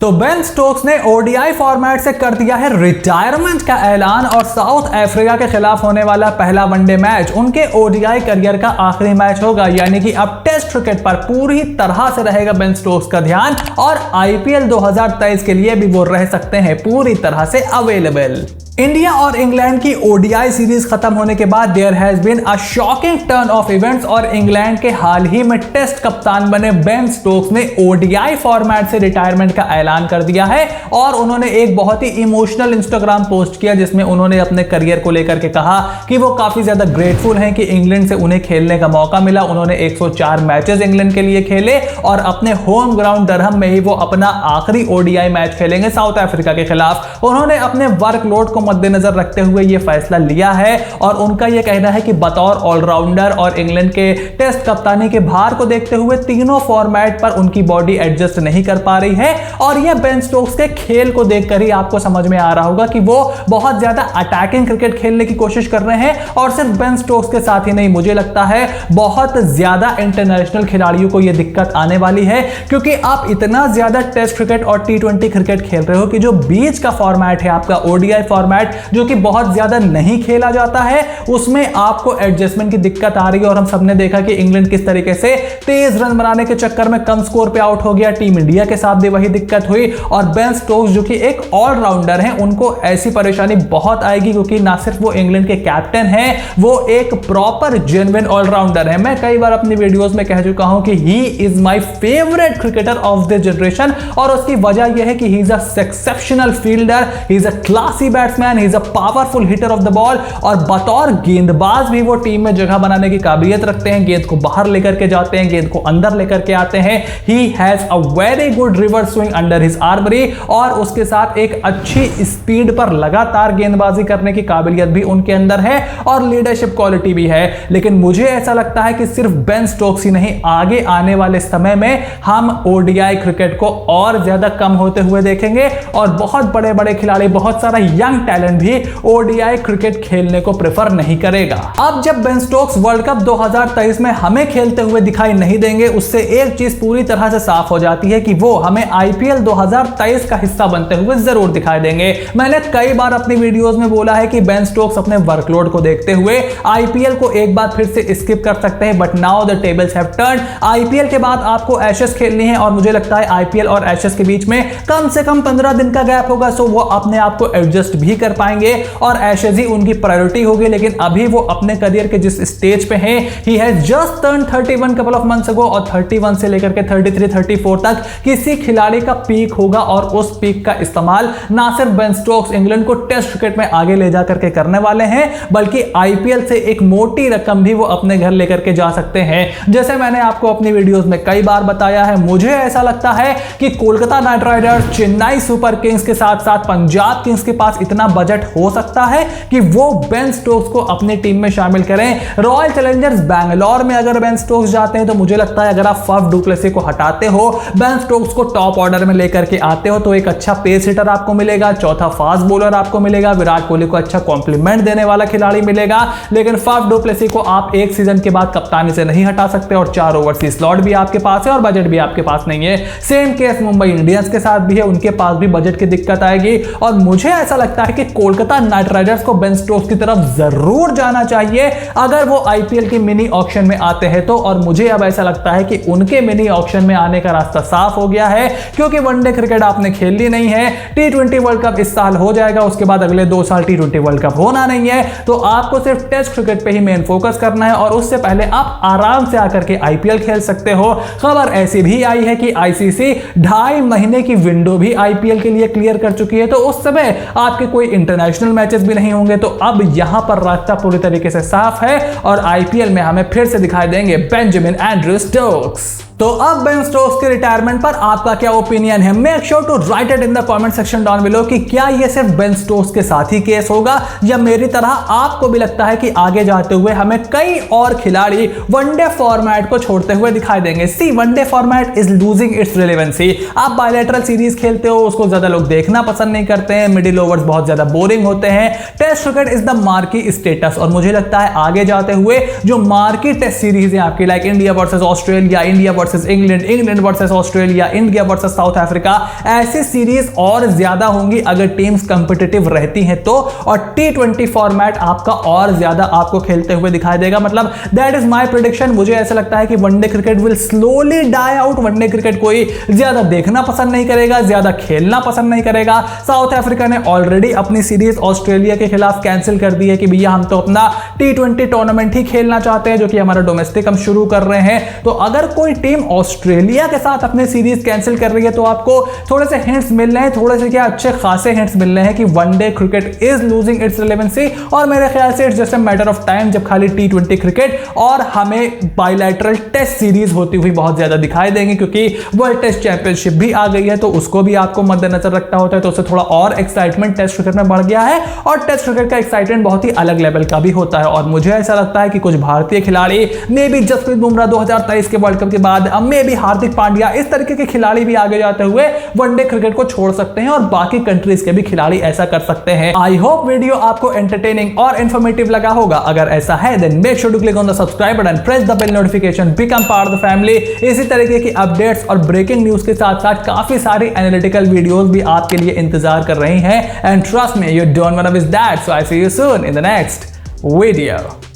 तो Ben Stokes ने ODI format से कर दिया है रिटायरमेंट का ऐलान और साउथ अफ्रीका के खिलाफ होने वाला पहला वनडे मैच उनके ओडीआई करियर का आखिरी मैच होगा। यानी कि अब टेस्ट क्रिकेट पर पूरी तरह से रहेगा बेन स्टोक्स का ध्यान और आईपीएल 2023 के लिए भी वो रह सकते हैं पूरी तरह से अवेलेबल। इंडिया और इंग्लैंड की ओडीआई सीरीज खत्म होने के बाद there has been a shocking turn of events और इंग्लैंड के हाल ही में टेस्ट कप्तान बने बेन स्टोक्स ने ओडीआई फॉर्मेट से रिटायरमेंट का ऐलान कर दिया है और उन्होंने एक बहुत ही इमोशनल इंस्टाग्राम पोस्ट किया जिसमें उन्होंने अपने करियर को लेकर के कहा कि वो काफी ज्यादा ग्रेटफुल हैं कि इंग्लैंड से उन्हें खेलने का मौका मिला। उन्होंने 104 मैचेस इंग्लैंड के लिए खेले और अपने होम ग्राउंड डरहम में ही वो अपना आखिरी ओडीआई मैच खेलेंगे साउथ अफ्रीका के खिलाफ। उन्होंने अपने वर्कलोड को मद्देनजर रखते हुए यह फैसला लिया है और उनका यह कहना है कि बतौर ऑलराउंडर और इंग्लैंड के टेस्ट कप्तानी के भार को देखते हुए तीनों फॉर्मेट पर उनकी बॉडी एडजस्ट नहीं कर पा रही है। और यह बेन स्टोक्स के खेल को देखकर ही आपको समझ में आ रहा होगा कि वो बहुत ज्यादा अटैकिंग क्रिकेट खेलने की कोशिश कर रहे हैं और सिर्फ बेन स्टोक्स के साथ ही नहीं, मुझे लगता है बहुत ज्यादा इंटरनेशनल खिलाड़ियों को यह दिक्कत आने वाली है क्योंकि आप इतना ज्यादा टेस्ट क्रिकेट और टी20 क्रिकेट खेल रहे हो कि जो बीच का फॉर्मेट है आपका ओडीआई फॉर्मेट जो कि बहुत ज्यादा नहीं खेला जाता है उसमें आपको एडजस्टमेंट की दिक्कत आ रही है। और हम सबने देखा कि इंग्लैंड किस तरीके से तेज रन बनाने के चक्कर में कम स्कोर पे आउट हो गया। टीम इंडिया के साथ भी वही दिक्कत हुई और बेन स्टोक्स जो कि एक ऑलराउंडर हैं उनको ऐसी परेशानी बहुत आएगी क्योंकि ना सिर्फ वो इंग्लैंड के कैप्टन हैं, वो एक प्रॉपर जेन्युइन ऑलराउंडर है। मैं कई बार अपनी वीडियोस में कह चुका हूं कि he is my favourite cricketer of this generation और उसकी वजह यह है कि he is a exceptional fielder, he is a classy batsman, he is a powerful hitter of the ball और बतौर गेंदबाज भी वो टीम में जगह बनाने की काबिलियत रखते हैं। गेंद को बाहर लेकर के जाते हैं, गेंद को अंदर लेकर के आते हैं। He has a very good reverse swing under his armoury और उसके साथ एक अच्छी स्पीड पर लगातार गेंदबाजी करने की काबिलियत भी उनके अंदर है और लीडरशिप क्वालिटी भी है। लेकिन मुझे ऐसा लगता है कि सिर्फ बेन स्टोक्स ही नहीं, आगे आने वाले समय में हम ओडीआई क्रिकेट को और ज्यादा कम होते हुए देखेंगे और बहुत बड़े बड़े खिलाड़ी, बहुत सारा यंग टैलेंट भी ओडीआई क्रिकेट खेलने को प्रेफर नहीं करेगा। अब जब बेन स्टोक्स वर्ल्ड कप 2023 में हमें खेलते हुए दिखाई नहीं देंगे उससे एक चीज पूरी तरह से साफ हो जाती है कि वो हमें आईपीएल 2023 का हिस्सा बनते हुए जरूर दिखाई देंगे। मैंने कई बार अपनी वीडियोस में बोला है कि बेन स्टोक्स अपने वर्कलोड को देखते हुए आईपीएल को एक बार फिर से स्किप कर सकते हैं, but now the tables have turned. IPL के बाद आपको एशेस खेलनी है और मुझे लगता है आईपीएल और एशेस के बीच में कम से कम 15 दिन का गैप होगा, सो वो अपने आप को एडजस्ट भी कर पाएंगे और एशेज ही उनकी प्रायोरिटी होगी। लेकिन अभी वो अपने करियर के जिस स्टेज पे हैं, he has just turn 31 couple of months ago और 31 से लेकर के 33 34 तक किसी खिलाड़ी का पीक होगा और उस पीक का इस्तेमाल ना सिर्फ बेन स्टोक्स इंग्लैंड को टेस्ट क्रिकेट में आगे ले जाकर के करने वाले हैं बल्कि आईपीएल से एक मोटी रकम भी वो अपने घर लेकर के जा सकते हैं। जैसे मैंने आपको अपनी वीडियोस में कई बार बताया है, मुझे ऐसा लगता है कि Kolkata night Riders, Chennai super Kings के साथ साथ पंजाब किंग्स के पास इतना बजट हो सकता है कि वो बेन स्टोक्स को अपनी टीम में शामिल करें। रॉयल चैलेंजर्स बैंगलोर में अगर बेन स्टोक्स जाते हैं तो मुझे लगता है अगर आप फफ डू प्लेसी को हटाते हो, बेन स्टोक्स को टॉप ऑर्डर में लेकर के आते हो तो एक अच्छा पेस हिटर आपको मिलेगा, चौथा फास्ट बॉलर आपको मिलेगा, विराट कोहली को अच्छा कॉम्प्लीमेंट देने वाला खिलाड़ी मिलेगा। लेकिन फफ डू प्लेसी को आप एक सीजन के बाद कप्तानी से नहीं हटा सकते और 4 ओवरसीज स्लॉट भी आपके पास है और बजट भी आपके पास नहीं है। सेम केस मुंबई इंडियंस के साथ भी है, उनके पास भी बजट की दिक्कत आएगी और मुझे ऐसा लगता है कि कोलकाता नाइट राइडर्स को बेन स्टोक्स की तरफ जरूर जाना चाहिए अगर वो आईपीएल की मिनी ऑक्शन में आते हैं तो। और मुझे अब ऐसा लगता है कि उनके मिनी ऑक्शन में आने का रास्ता साफ हो गया है क्योंकि वनडे क्रिकेट आपने खेलनी नहीं है। टी20 वर्ल्ड कप इस साल हो जाएगा, उसके बाद अगले 2 साल टी20 वर्ल्ड कप होना नहीं है, तो आपको सिर्फ टेस्ट क्रिकेट पे ही मेन फोकस करना है और उससे पहले आप आराम से आकर के आईपीएल खेल सकते हो। खबर ऐसी भी आई है कि आईसीसी 2.5 महीने की विंडो भी आईपीएल के लिए क्लियर कर चुकी है, तो उस समय आपके कोई इंटरनेशनल मैचेस भी नहीं होंगे। तो अब यहां पर रास्ता पूरी तरीके से साफ है और आईपीएल में हमें फिर से दिखाई देंगे बेंजामिन एंड्रयू स्टोक्स। तो अब बेन स्टोक्स के रिटायरमेंट पर आपका क्या ओपिनियन है? Make sure to write it in the comment section down below कि क्या ये सिर्फ बेन स्टोक्स के साथ ही केस होगा या मेरी तरह आपको भी लगता है कि आगे जाते हुए हमें कई और खिलाड़ी वनडे फॉर्मेट को छोड़ते हुए दिखाई देंगे। See, one day format is losing its relevancy. आप बायलैटरल सीरीज खेलते हो, उसको ज्यादा लोग देखना पसंद नहीं करते हैं, मिडिल ओवर्स बहुत ज्यादा बोरिंग होते हैं। Test cricket is the marquee status और मुझे लगता है आगे जाते हुए जो मार्की टेस्ट सीरीज है आपकी, like India versus Australia, India versus England, England versus Australia, India versus south Africa, ऐसी सीरीज और ज्यादा होंगी अगर टीम्स कंपिटिटिव रहती हैं तो। और T20 फॉर्मेट आपका और ज्यादा आपको खेलते हुए दिखाई देगा। मतलब दैट इज माय प्रेडिक्शन। मुझे ऐसा लगता है कि one day cricket will slowly die out. One day cricket कोई ज्यादा देखना पसंद नहीं करेगा, ज्यादा खेलना पसंद नहीं करेगा। साउथ अफ्रीका ने ऑलरेडी अपनी सीरीज ऑस्ट्रेलिया के खिलाफ कैंसिल कर दी है कि भैया हम तो अपना T20 टूर्नामेंट ही खेलना चाहते हैं, जो कि हमारा डोमेस्टिक हम शुरू कर रहे हैं। तो अगर कोई टीम ऑस्ट्रेलिया के साथ अपनी सीरीज कैंसिल कर रही है तो आपको थोड़े से हिंट्स मिल रहे हैं, थोड़े से क्या अच्छे खासे हिंट्स मिल रहे हैं कि one day cricket is losing its relevancy. और मेरे ख्याल से it's just a matter of time जब खाली T20 क्रिकेट और हमें बायलैटरल टेस्ट सीरीज होती हुई बहुत ज्यादा दिखाई देंगी, क्योंकि वर्ल्ड टेस्ट चैंपियनशिप भी आ गई है। तो उसको भी आपको मद्देनजर रखना होता है, तो उससे थोड़ा और एक्साइटमेंट टेस्ट क्रिकेट में बढ़ गया है। और टेस्ट क्रिकेट का एक्साइटमेंट बहुत ही अलग लेवल का भी होता है। और मुझे ऐसा लगता है कि कुछ भारतीय खिलाड़ी, मे बी जसप्रीत बुमराह 2023 के वर्ल्ड कप के बाद, अब मे बी हार्दिक पांड्या, इस तरीके के खिलाड़ी भी आगे जाते हुए वनडे क्रिकेट को छोड़ सकते हैं और बाकी कंट्रीज के भी खिलाड़ी ऐसा कर सकते हैं। आई होप वीडियो आपको एंटरटेनिंग और इंफॉर्मेटिव लगा होगा। अगर ऐसा है then make sure to click on the subscribe button, press the bell notification, become part of the family. इसी तरीके की अपडेट्स और ब्रेकिंग न्यूज के साथ साथ काफी सारी एनालिटिकल वीडियोस भी आपके लिए इंतजार कर रही हैं। And trust me, you don't want to miss that. So I see you soon in the next video.